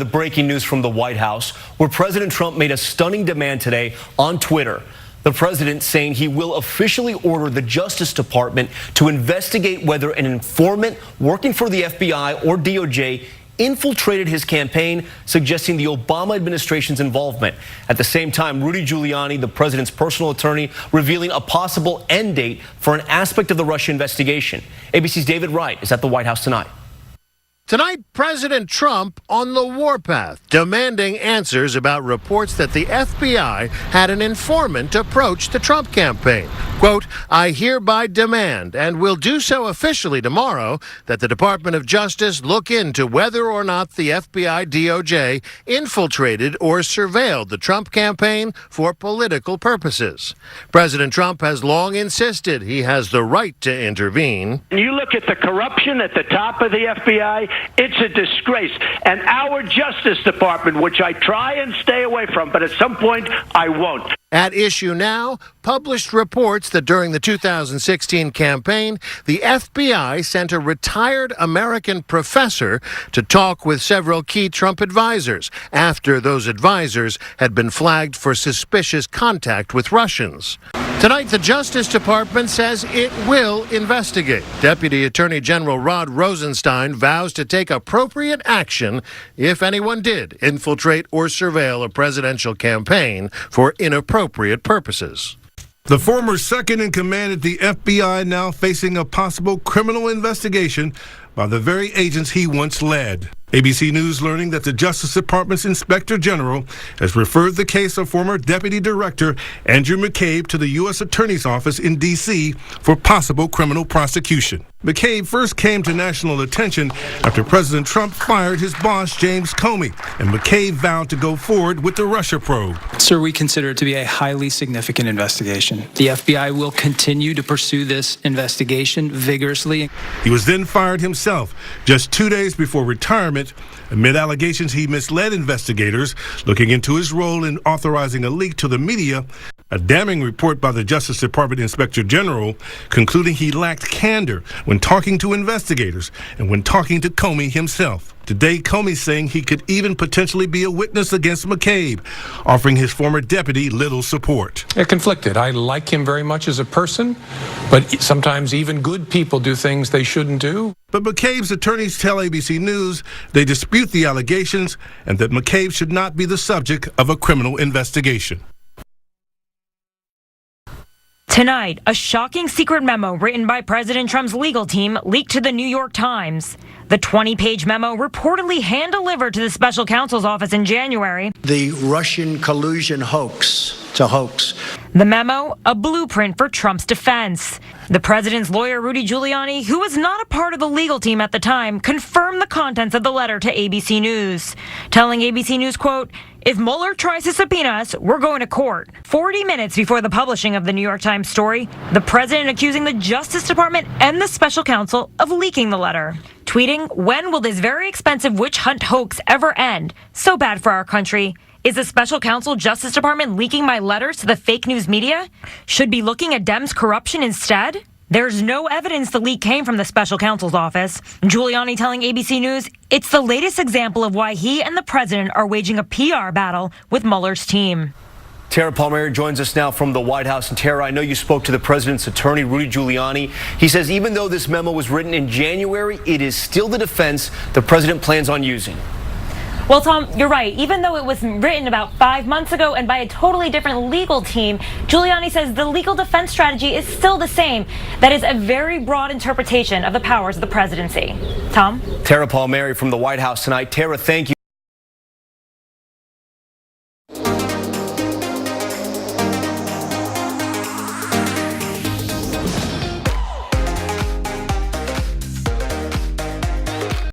The breaking news from the White House, where President Trump made a stunning demand today on Twitter. The president saying he will officially order the Justice Department to investigate whether an informant working for the FBI or DOJ infiltrated his campaign, suggesting the Obama administration's involvement. At the same time, Rudy Giuliani, the president's personal attorney, revealing a possible end date for an aspect of the Russia investigation. ABC's David Wright is at the White House tonight. Tonight, President Trump on the warpath, demanding answers about reports that the FBI had an informant approach the Trump campaign. Quote, "I hereby demand, and will do so officially tomorrow, that the Department of Justice look into whether or not the FBI DOJ infiltrated or surveilled the Trump campaign for political purposes." President Trump has long insisted he has the right to intervene. You look at the corruption at the top of the FBI, it's a disgrace. And our Justice Department, which I try and stay away from, but at some point I won't. At issue now, published reports that during the 2016 campaign, the FBI sent a retired American professor to talk with several key Trump advisors after those advisors had been flagged for suspicious contact with Russians. Tonight, the Justice Department says it will investigate. Deputy Attorney General Rod Rosenstein vows to take appropriate action if anyone did infiltrate or surveil a presidential campaign for inappropriate purposes. The former second in command at the FBI now facing a possible criminal investigation by the very agents he once led. ABC News learning that the Justice Department's Inspector General has referred the case of former Deputy Director Andrew McCabe to the U.S. Attorney's Office in D.C. for possible criminal prosecution. McCabe first came to national attention after President Trump fired his boss, James Comey, and McCabe vowed to go forward with the Russia probe. Sir, we consider it to be a highly significant investigation. The FBI will continue to pursue this investigation vigorously. He was then fired himself just 2 days before retirement amid allegations he misled investigators looking into his role in authorizing a leak to the media, a damning report by the Justice Department Inspector General concluding he lacked candor when talking to investigators and when talking to Comey himself. Today, Comey saying he could even potentially be a witness against McCabe, offering his former deputy little support. They're conflicted. I like him very much as a person, but sometimes even good people do things they shouldn't do. But McCabe's attorneys tell ABC News they dispute the allegations and that McCabe should not be the subject of a criminal investigation. Tonight, a shocking secret memo written by President Trump's legal team leaked to the New York Times. The 20-page memo reportedly hand-delivered to the special counsel's office in January. The Russian collusion hoax. It's a hoax. The memo, a blueprint for Trump's defense. The president's lawyer, Rudy Giuliani, who was not a part of the legal team at the time, confirmed the contents of the letter to ABC News, telling ABC News, quote, "If Mueller tries to subpoena us, we're going to court." 40 minutes before the publishing of the New York Times story, the president accusing the Justice Department and the special counsel of leaking the letter. Tweeting, "When will this very expensive witch hunt hoax ever end? So bad for our country. Is the special counsel Justice Department leaking my letters to the fake news media? Should be looking at Dems' corruption instead?" There's no evidence the leak came from the special counsel's office. Giuliani telling ABC News it's the latest example of why he and the president are waging a PR battle with Mueller's team. Tara Palmieri joins us now from the White House. And Tara, I know you spoke to the president's attorney, Rudy Giuliani. He says even though this memo was written in January, it is still the defense the president plans on using. Well, Tom, you're right. Even though it was written about 5 months ago and by a totally different legal team, Giuliani says the legal defense strategy is still the same. That is a very broad interpretation of the powers of the presidency. Tom? Tara Palmieri from the White House tonight. Tara, thank you.